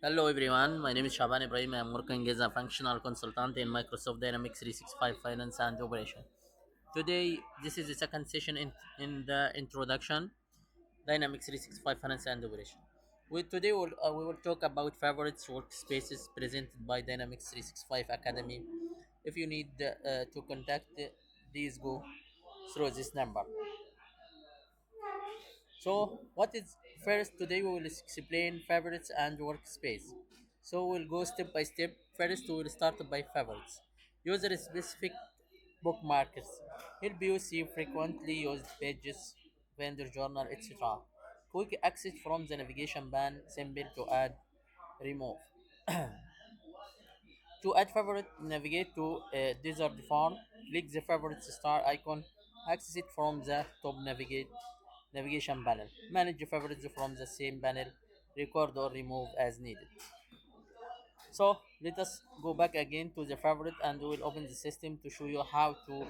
Hello everyone, my name is Shaban Ibrahim. I am working as a functional consultant in Microsoft Dynamics 365 Finance and Operation. Today, this is the second session in the introduction Dynamics 365 Finance and Operation. We will talk about favorites workspaces presented by Dynamics 365 Academy. If you need to contact, please go through this number. So, what is first today we will explain favorites and workspace. So, we'll go step by step. First, we will start by favorites. User specific bookmarks help you see frequently used pages, vendor journal, etc. Quick access from the navigation bar, simple to add, remove. To add favorite, navigate to desert farm, click the favorite star icon, access it from the top navigation panel. Manage your favorites from the same panel, record or remove as needed. So let us go back again to the favorite and we will open the system to show you how to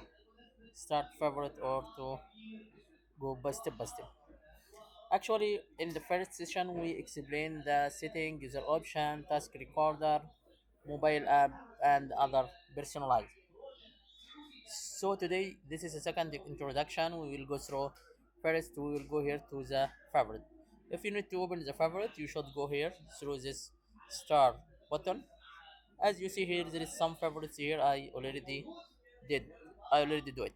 start favorite or to go by step by step. Actually, in the first session, we explained the setting, user option, task recorder, mobile app, and other personalized. So today, this is a second introduction. We will go through. First, we will go here to the favorite. If you need to open the favorite, you should go here through this star button. As you see here, there is some favorites here. Did. I already do it.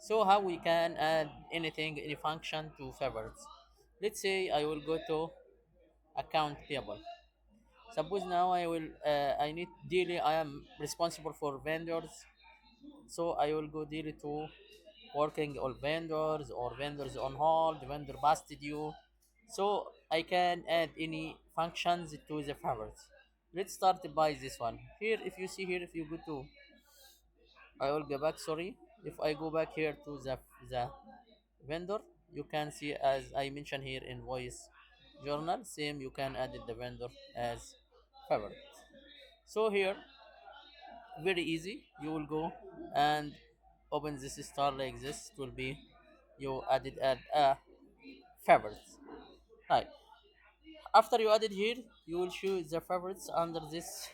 So how we can add anything, any function to favorites? Let's say I will go to account payable. Suppose now I need daily. I am responsible for vendors, so I will go daily to working all vendors or vendors on hold, vendor busted you. So I can add any functions to the favorites. Let's start by this one. Here, if you see here, if you go to, I will go back. Sorry, if I go back here to the vendor, you can see as I mentioned here in voice journal. Same, you can add the vendor as favorite. So here, very easy. You will go and open this star like this. It will be you added add favorites. Right. After you added here, you will choose the favorites under this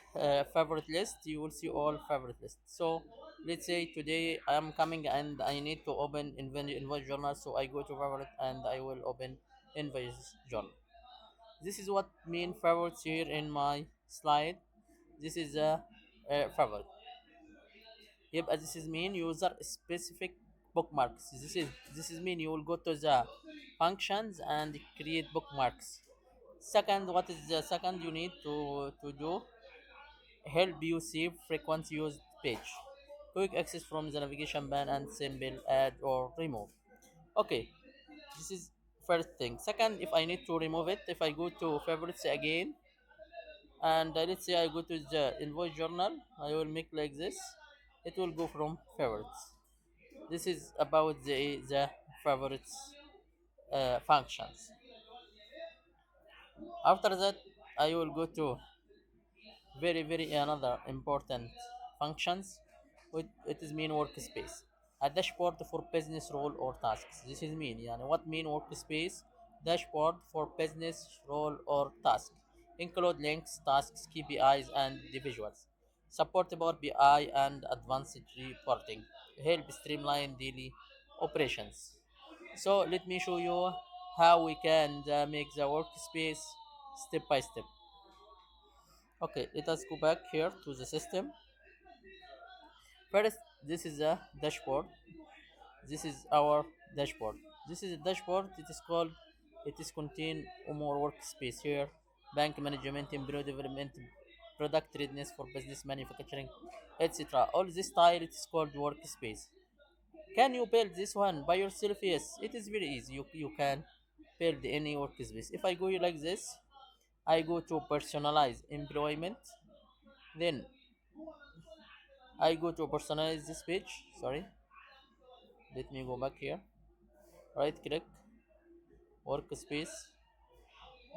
favorite list. You will see all favorite lists. So let's say today I am coming and I need to open invoice journal. So I go to favorite and I will open invoice journal. This is what mean favorites here in my slide. This is a favorite. Yep, as this is mean user specific bookmarks. This is mean you will go to the functions and create bookmarks. Second, what is the second you need to do? Help you save frequent used page. Quick access from the navigation bar and simple add or remove. Okay, this is first thing. Second, if I need to remove it, if I go to favorites again and let's say I go to the invoice journal, I will make like this. It will go from favorites. This is about the favorites functions. After that, I will go to very another important functions. It is mean workspace, a dashboard for business role or tasks. This is mean يعني what mean workspace? Dashboard for business role or task, include links, tasks, KPIs and the visuals, support Power BI and advanced reporting, help streamline daily operations. So let me show you how we can make the workspace step by step. Okay, let us go back here to the system. First, this is a dashboard. This is our dashboard. This is a dashboard. It is contain more workspace here. Bank management, employee development, product readiness for business manufacturing, etc. All this style it is called workspace. Can you build this one by yourself? Yes, it is very easy. You can build any workspace. If I go here like this, I go to personalize employment, then I go to personalize this page. Sorry, let me go back here. Right click, workspace,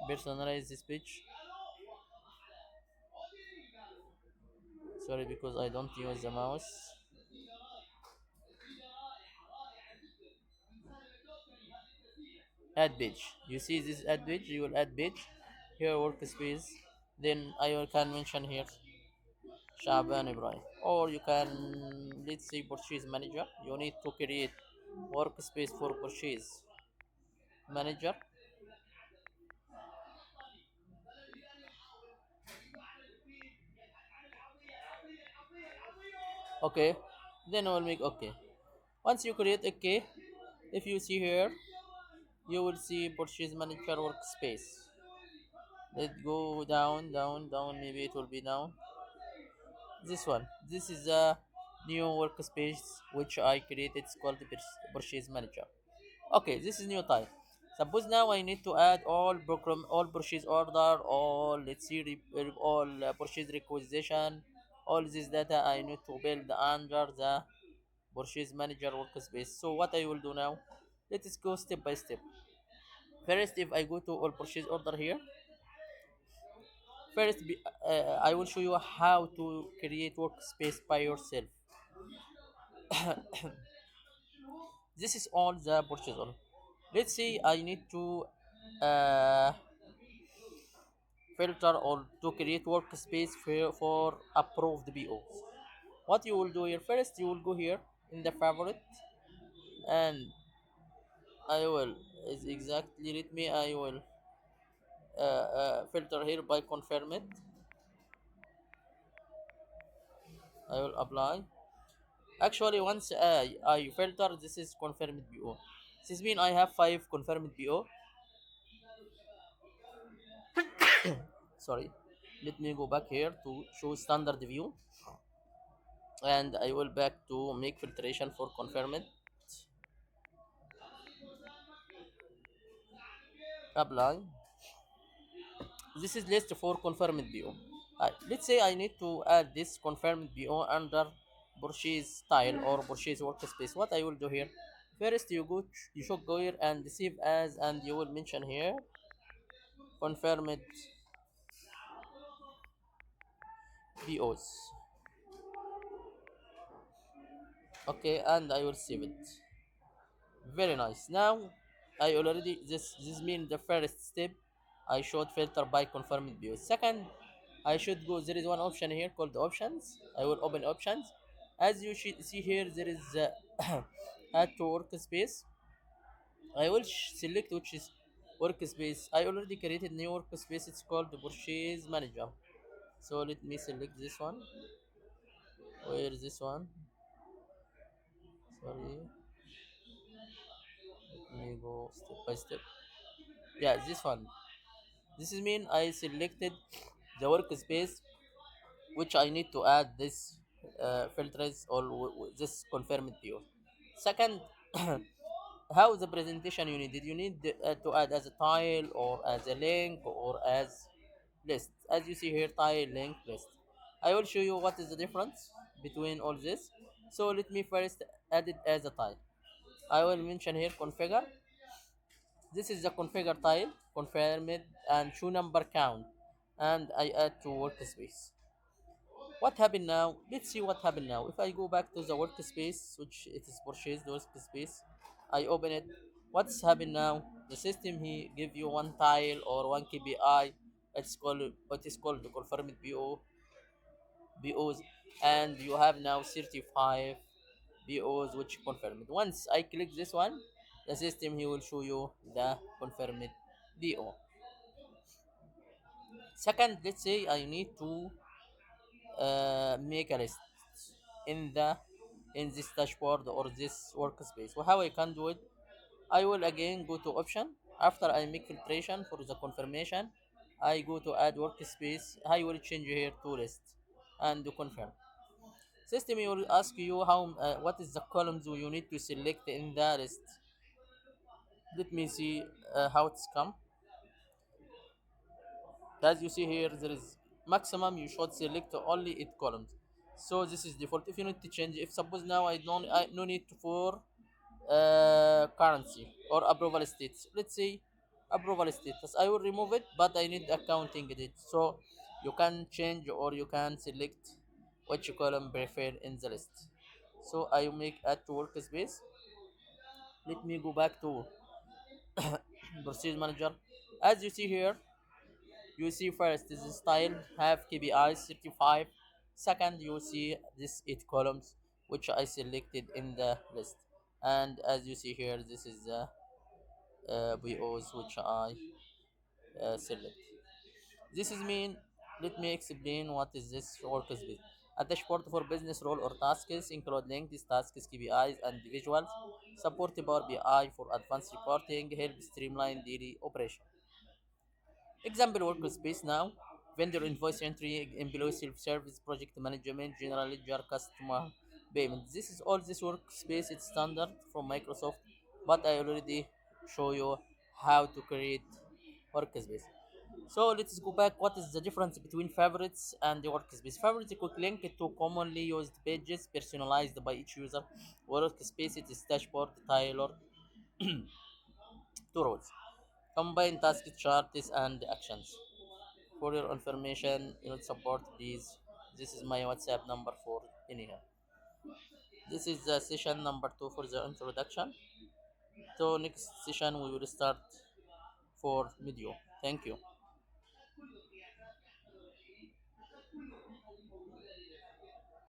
personalize this page. Sorry, because I don't use the mouse. Add page. You see this add page? You will add page. Here, workspace. Then I can mention here Shaban Ibrahim, or you can, let's say, purchase manager. You need to create workspace for purchase manager. Okay, then I will make okay. Once you create okay, if you see here, you will see purchase manager workspace. Let's go down, down, down. Maybe it will be down. This one. This is a new workspace which I created. It's called the purchase manager. Okay, this is new type. Suppose now I need to add all program, all purchase order, all, let's see, all purchase requisition, all this data I need to build under the purchase manager workspace. So what I will do now, let's go step by step. First, if I go to all purchase order here, I will show you how to create workspace by yourself. This is all the purchase order. Let's say I need to uh, filter or to create workspace for approved BOs. What you will do here, first you will go here in the favorite, and I will, is exactly, let me, I will filter here by confirm it. I will apply. Actually, once I filter, this is confirmed BO. This means I have 5 confirmed BO. Sorry. Let me go back here to show standard view, and I will back to make filtration for confirmed. Apply. This is list for confirmed BO. Let's say I need to add this confirmed BO under purchase style or purchase workspace. What I will do here, first you should go here and save as, and you will mention here confirmed BOs. Okay, and I will save it. Very nice. Now I already, this means the first step I should filter by confirmed BOs. Second, I should go, there is one option here called options. I will open options. As you should see here, there is add to workspace. I will select which is workspace. I already created new workspace. It's called the purchase manager. So let me select this one. Where is this one? Sorry, let me go step by step. Yeah, this one. This is mean I selected the workspace which I need to add this filters or this confirmed view. Second, how the presentation you need? Did you need to add as a tile or as a link or as list? As you see here, tile, link, list. I will show you what is the difference between all this. So let me first add it as a tile. I will mention here configure. This is the configure tile, confirm it, and show number count. And I add to workspace. What happened now? Let's see what happened now. If I go back to the workspace, which it is purchased workspace, I open it. What's happened now? The system he give you one tile or one KPI. It's called, what is called the confirmed BOs, and you have now 35 BOs which confirmed. Once I click this one, the system he will show you the confirmed BO. Second, let's say I need to make a list in the in this dashboard or this workspace. So how I can do it? I will again go to option. After I make filtration for the confirmation, I go to add workspace. I will change here to list and to confirm. System will ask you how what is the columns you need to select in the list. Let me see how it's come. As you see here, there is maximum you should select only 8 columns. So this is default. If you need to change, if suppose now I no need for currency or approval status. Let's say approval status. I will remove it, but I need accounting date. So you can change or you can select which column prefer in the list. So I make add to workspace. Let me go back to procedure manager. As you see here, You see first this style have KPIs 35. Second, you see this 8 columns which I selected in the list. And as you see here, this is the BOs which I select. This is mean, let me explain what is this workspace. A dashboard for business role or tasks include linked tasks, KPIs, and visuals. Support Power BI for advanced reporting, help streamline daily operation. Example workspace now. Vendor invoice entry, employee self-service, project management, general ledger, customer payment. This is all this workspace. It's standard from Microsoft, but I already show you how to create workspace. So let's go back. What is the difference between favorites and the workspace? Favorites quick link to commonly used pages personalized by each user. Workspace it is dashboard tailored to roles. Combine task charts and actions. For your information, support please. This is my WhatsApp number for anyhow. This is the session number 2 for the introduction. So next session we will start for video. Thank you.